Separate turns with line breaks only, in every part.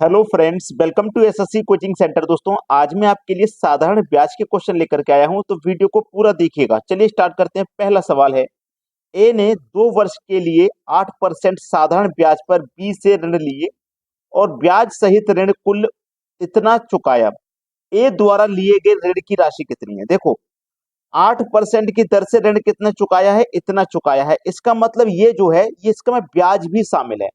Hello friends, welcome to SSC coaching centre. दोस्तों, आज मैं आपके लिए साधारण ब्याज के क्वेश्चन लेकर के आया हूं, तो वीडियो को पूरा देखिएगा। चलिए स्टार्ट करते हैं। पहला सवाल है, ए ने 2 वर्ष के लिए 8% साधारण ब्याज पर बी से ऋण लिए और ब्याज सहित ऋण कुल इतना चुकाया। ए द्वारा लिए गए ऋण की राशि कितनी है? देखो, 8% की दर से ऋण कितना चुकाया है? इतना चुकाया है। इसका मतलब ये जो है, ये इसका में ब्याज भी शामिल है।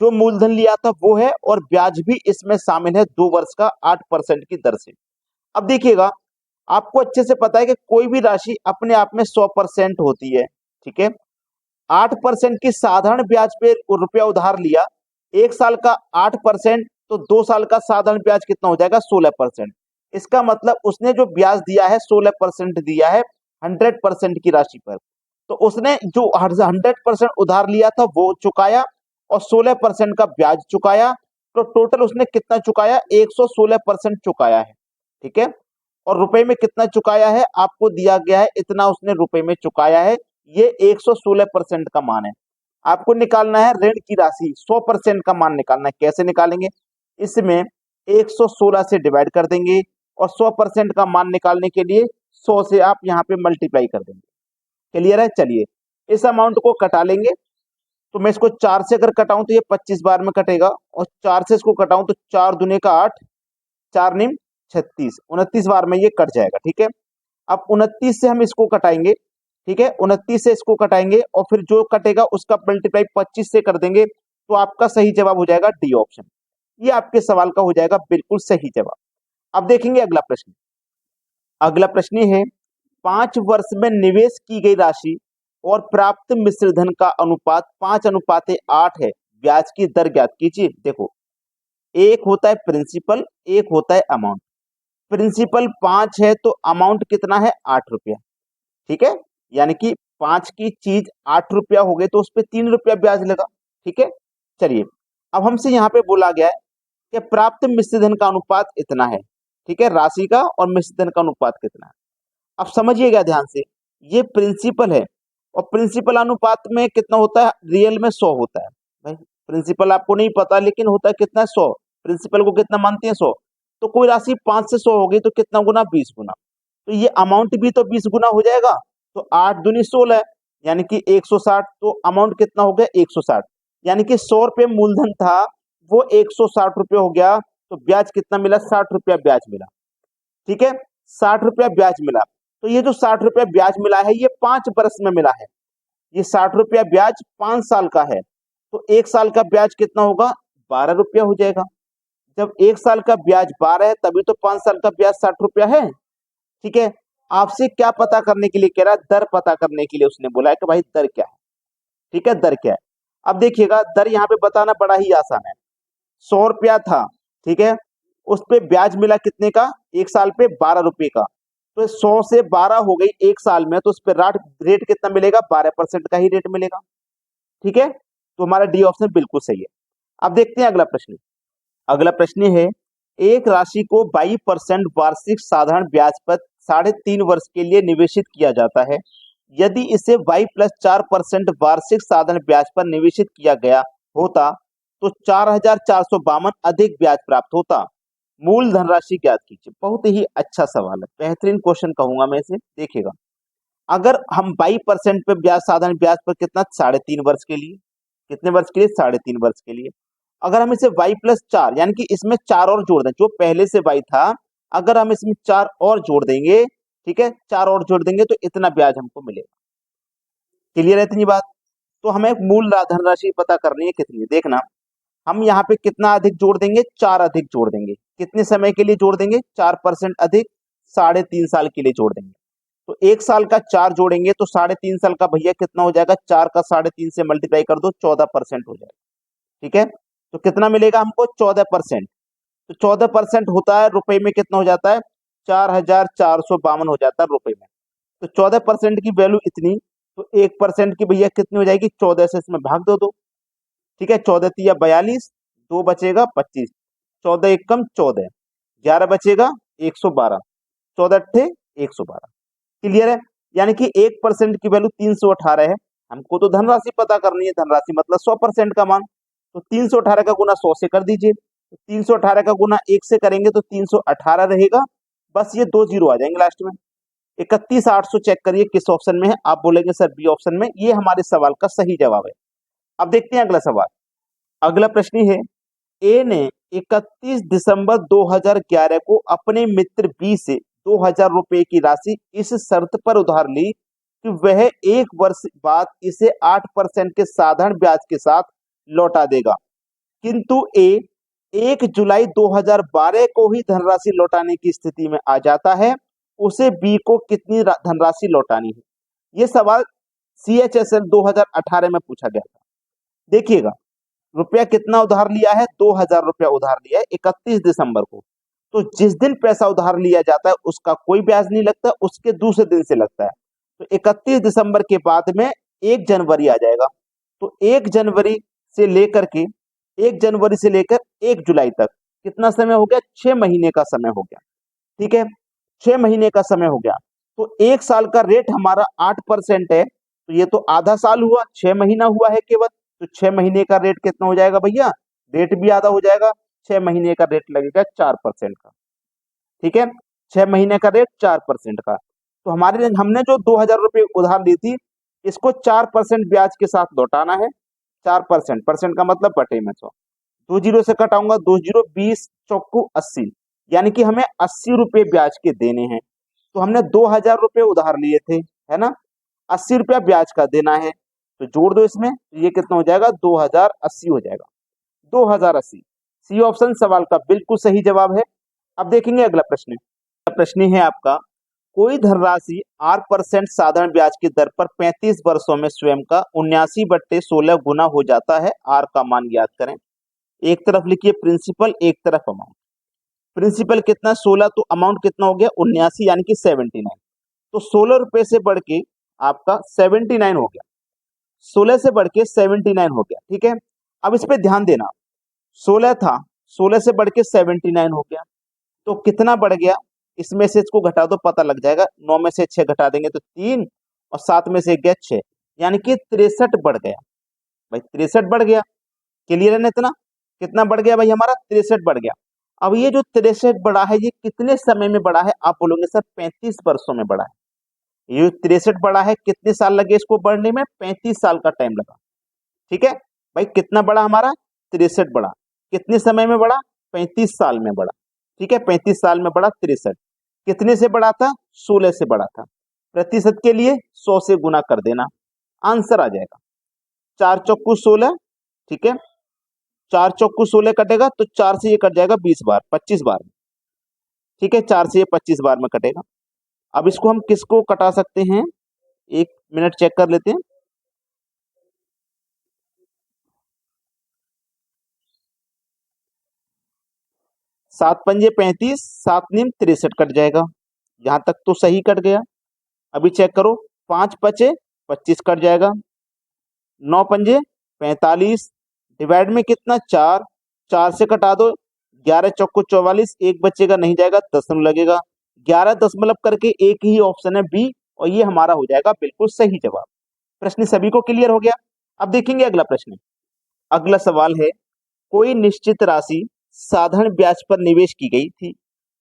जो मूलधन लिया था वो है और ब्याज भी इसमें शामिल है 2 वर्ष का 8% की दर से। अब देखिएगा, आपको अच्छे से पता है कि कोई भी राशि अपने आप में 100% होती है। ठीक है, 8% की साधारण ब्याज पे रुपया उधार लिया, 1 साल का 8%, तो 2 साल का साधारण ब्याज कितना हो जाएगा? 16%। इसका मतलब उसने जो ब्याज दिया है 16% दिया है 100% की राशि पर। तो उसने जो 100% उधार लिया था वो चुकाया और 16% का ब्याज चुकाया। तो टोटल उसने कितना चुकाया? 116% चुकाया है। ठीक है, और रुपए में कितना चुकाया है आपको दिया गया है, इतना उसने रुपए में चुकाया है। ये 116% का मान है। आपको निकालना है ऋण की राशि, 100% का मान निकालना है। कैसे निकालेंगे? इसमें 116 से डिवाइड कर देंगे और 100% का मान निकालने के लिए 100 से आप यहाँ पे मल्टीप्लाई कर देंगे। क्लियर है? चलिए इस अमाउंट को कटा लेंगे। तो मैं इसको 4 से अगर कटाऊं तो ये 25 बार में कटेगा, और 4 से इसको कटाऊं तो 4 दूने का 8, 4 निम 36, 29 बार में ये कट जाएगा। ठीक है, अब 29 से हम इसको कटाएंगे। ठीक है, 29 से इसको कटाएंगे और फिर जो कटेगा उसका मल्टीप्लाई 25 से कर देंगे, तो आपका सही जवाब हो जाएगा डी ऑप्शन। ये आपके सवाल का हो जाएगा बिल्कुल सही जवाब। अब देखेंगे अगला प्रश्न। अगला प्रश्न ये है, 5 वर्ष में निवेश की गई राशि और प्राप्त मिश्र धन का अनुपात 5:8 है। ब्याज की दर ज्ञात कीजिए। देखो, एक होता है प्रिंसिपल, एक होता है अमाउंट। प्रिंसिपल 5 है तो अमाउंट कितना है? 8 रुपया। ठीक है, यानी कि 5 की चीज 8 रुपया हो गई तो उस पर 3 रुपया ब्याज लगा। ठीक है, चलिए अब हमसे यहाँ पे बोला गया है कि प्राप्त मिश्र धन का अनुपात इतना है। ठीक है, राशि का और मिश्र धन का अनुपात कितना है? अब समझिएगा ध्यान से, ये प्रिंसिपल है और प्रिंसिपल अनुपात में कितना होता है? रियल में 100 होता है। भाई, प्रिंसिपल आपको नहीं पता लेकिन होता है कितना? 100। प्रिंसिपल को कितना मानते हैं? 100। तो कोई राशि 5 से 100 हो गई तो कितना गुना? 20 गुना। तो ये अमाउंट भी तो 20 गुना हो जाएगा। तो 8 दूनी 16, यानी कि 160। तो अमाउंट कितना हो गया? 160। यानी कि 100 रुपये मूलधन था, वो 160 रुपये हो गया। तो ब्याज कितना मिला? 60 रुपया ब्याज मिला। ठीक है, 60 रुपया ब्याज मिला। तो ये जो 60 रुपया ब्याज मिला है ये 5 वर्ष में मिला है। ये 60 रुपया ब्याज 5 साल का है। तो 1 साल का ब्याज कितना होगा? 12 रुपया हो जाएगा। जब 1 साल का ब्याज 12 है तभी तो 5 साल का ब्याज 60 रुपया है। ठीक है, आपसे क्या पता करने के लिए कह रहा है? दर पता करने के लिए उसने बोला है कि भाई दर क्या है। ठीक है, दर क्या है? अब देखिएगा, दर यहाँ पे बताना बड़ा ही आसान है। 100 रुपया था, ठीक है, उस पे ब्याज मिला कितने का? 1 साल पे 12 रुपए का। तो 100 से 12 हो गई 1 साल में, तो उस पर रेट कितना मिलेगा? 12% का ही रेट मिलेगा। ठीक है, तो हमारा डी ऑप्शन बिल्कुल सही है। अब देखते हैं अगला प्रश्न। अगला प्रश्न है, एक राशि को 22% वार्षिक साधारण ब्याज पर 3.5 वर्ष के लिए निवेशित किया जाता है। यदि इसे y+4% वार्षिक साधारण ब्याज पर निवेशित किया गया होता तो 4,452 अधिक ब्याज प्राप्त होता। मूल धनराशि ज्ञात कीजिए। बहुत ही अच्छा सवाल है, बेहतरीन क्वेश्चन कहूंगा मैं इसे। देखिएगा, अगर हम 22% पे ब्याज, साधारण ब्याज पर कितना? 3.5 वर्ष के लिए। कितने वर्ष के लिए? 3.5 वर्ष के लिए। अगर हम इसे y+4, यानी कि इसमें 4 और जोड़ दें, जो पहले से y था, अगर हम इसमें 4 और जोड़ देंगे, ठीक है, 4 और जोड़ देंगे तो इतना ब्याज हमको मिलेगा। क्लियर है इतनी बात? तो हमें मूल धनराशि पता करनी है कितनी है। देखना, हम यहाँ पे कितना अधिक जोड़ देंगे? 4 अधिक जोड़ देंगे। कितने समय के लिए जोड़ देंगे? 4% अधिक, 3.5 साल के लिए जोड़ देंगे। तो 1 साल का 4 जोड़ेंगे तो 3.5 साल का भैया कितना हो जाएगा? 4 का 3.5 से मल्टीप्लाई कर दो, 14% हो जाएगा। ठीक है, तो कितना मिलेगा हमको? 14%। तो 14% होता है रुपए में कितना हो जाता है? 4,452 हो जाता है रुपए में। तो 14% की वैल्यू इतनी, तो 1% की भैया कितनी हो जाएगी? 14 से इसमें भाग दो। ठीक है, 14 तिया 42, 2 बचेगा 25, 14 एकम 14, 11 बचेगा 112, 14 अट्ठे 112। क्लियर है? यानी कि 1% की वैल्यू 318 है। हमको तो धनराशि पता करनी है, धनराशि मतलब 100% का मान। तो 318 का गुना 100 से कर दीजिए, तो 318 का गुना 1 से करेंगे तो 318 रहेगा, बस ये 2 जीरो आ जाएंगे लास्ट में। 31,800 चेक करिए किस ऑप्शन में है, आप बोलेंगे सर बी ऑप्शन में। ये हमारे सवाल का सही जवाब है। अब देखते हैं अगला सवाल। अगला प्रश्न है, ए ने 31 दिसंबर 2011 को अपने मित्र बी से 2,000 रुपए की राशि इस शर्त पर उधार ली कि वह 1 वर्ष बाद इसे 8% के साधारण ब्याज के साथ लौटा देगा, किंतु ए 1 जुलाई 2012 को ही धनराशि लौटाने की स्थिति में आ जाता है, उसे बी को कितनी धनराशि लौटानी है? यह सवाल CHSL 2018 में पूछा गया था। देखिएगा, रुपया कितना उधार लिया है? 2,000 रुपया उधार लिया है 31 दिसंबर को। तो जिस दिन पैसा उधार लिया जाता है उसका कोई ब्याज नहीं लगता, उसके दूसरे दिन से लगता है। तो 31 दिसंबर के बाद में 1 जनवरी आ जाएगा। तो 1 जनवरी से लेकर 1 जुलाई तक कितना समय हो गया? 6 महीने का समय हो गया। ठीक है, 6 महीने का समय हो गया। तो 1 साल का रेट हमारा 8% है, तो ये तो आधा साल हुआ, 6 महीना हुआ है केवल। तो 6 महीने का रेट कितना हो जाएगा भैया? रेट भी आधा हो जाएगा, 6 महीने का रेट लगेगा 4% का। ठीक है, 6 महीने का रेट 4% का। तो हमने जो 2,000 रुपये उधार ली थी, इसको 4% ब्याज के साथ लौटाना है। 4%, परसेंट का मतलब बटे में 100। 2 जीरो से कटाऊंगा, 2 जीरो 20 चौकू 80, यानी कि हमें 80 रुपये ब्याज के देने हैं। तो हमने 2,000 रुपये उधार लिए थे, है ना, 80 रुपया ब्याज का देना है, तो जोड़ दो इसमें, तो ये कितना हो जाएगा? 2,080 हो जाएगा। 2,080 सी ऑप्शन सवाल का बिल्कुल सही जवाब है। अब देखेंगे अगला प्रश्न। प्रश्न है आपका, कोई धनराशि 8% साधारण ब्याज की दर पर 35 वर्षों में स्वयं का 79/16 गुना हो जाता है। आर का मान ज्ञात करें। एक तरफ लिखिए प्रिंसिपल, एक तरफ अमाउंट। प्रिंसिपल कितना? 16, तो अमाउंट कितना हो गया? 79, यानी कि 79। तो 16 रुपए से बढ़ के आपका 79 हो गया, 16 से बढ़ के 79 हो गया। ठीक है, अब इस पे ध्यान देना, 16 था, 16 से बढ़ के 79 हो गया, तो कितना बढ़ गया? इसमें से इसको घटा दो, पता लग जाएगा। 9 में से 6 घटा देंगे तो 3, और 7 में से 1 गया 6, यानी कि 63 बढ़ गया। भाई 63 बढ़ गया, क्लियर है ना? इतना कितना बढ़ गया भाई हमारा? 63 बढ़ गया। अब ये जो 63 बढ़ा है, ये कितने समय में बढ़ा है? आप बोलोगे सर 35 वर्षों में बढ़ा है। ये 63 बढ़ा है, कितने साल लगे इसको बढ़ने में? 35 साल का टाइम लगा। ठीक है भाई, कितना बढ़ा हमारा? 63 बढ़ा। कितने समय में बढ़ा? 35 साल में बढ़ा। ठीक है, 35 साल में बढ़ा 63। कितने से बढ़ा था? 16 से बढ़ा था। प्रतिशत के लिए 100 से गुना कर देना, आंसर आ जाएगा 4 चौकू 16। ठीक है, 4 चौकू 16 कटेगा, तो 4 से ये कट जाएगा 20 बार, 25 बार में। ठीक है, 4 से ये 25 बार में कटेगा। अब इसको हम किसको कटा सकते हैं? 1 मिनट चेक कर लेते हैं। 7 पंजे 35, 7 नीम 63 कट जाएगा। यहां तक तो सही कट गया। अभी चेक करो, 5 पचे 25 कट जाएगा, 9 पंजे 45, डिवाइड में कितना? 4, 4 से कटा दो, 11 चौको 44, एक बचेगा, नहीं जाएगा, दशमलव लगेगा। 11 दशमलव करके एक ही ऑप्शन है बी, और ये हमारा हो जाएगा बिल्कुल सही जवाब। प्रश्न सभी को क्लियर हो गया? अब देखेंगे अगला प्रश्न। अगला सवाल है, कोई निश्चित राशि साधारण ब्याज पर निवेश की गई थी।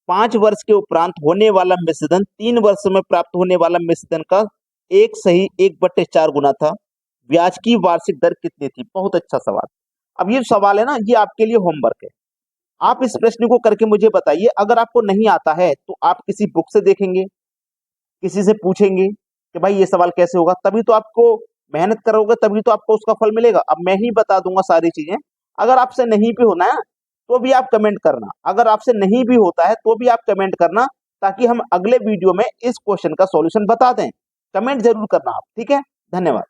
5 वर्ष के उपरांत होने वाला मिश्रधन 3 वर्ष में प्राप्त होने वाला मिश्रधन का 1 सही 1/4 गुना था। ब्याज की वार्षिक दर कितनी थी? बहुत अच्छा सवाल। अब ये सवाल है ना, ये आपके लिए होमवर्क है। आप इस प्रश्न को करके मुझे बताइए। अगर आपको नहीं आता है तो आप किसी बुक से देखेंगे, किसी से पूछेंगे कि भाई ये सवाल कैसे होगा, तभी तो आपको मेहनत करोगे, तभी तो आपको उसका फल मिलेगा। अब मैं ही बता दूंगा सारी चीजें। अगर आपसे नहीं भी होना है तो भी आप कमेंट करना, अगर आपसे नहीं भी होता है तो भी आप कमेंट करना, ताकि हम अगले वीडियो में इस क्वेश्चन का सॉल्यूशन बता दें। कमेंट जरूर करना आप। ठीक है, धन्यवाद।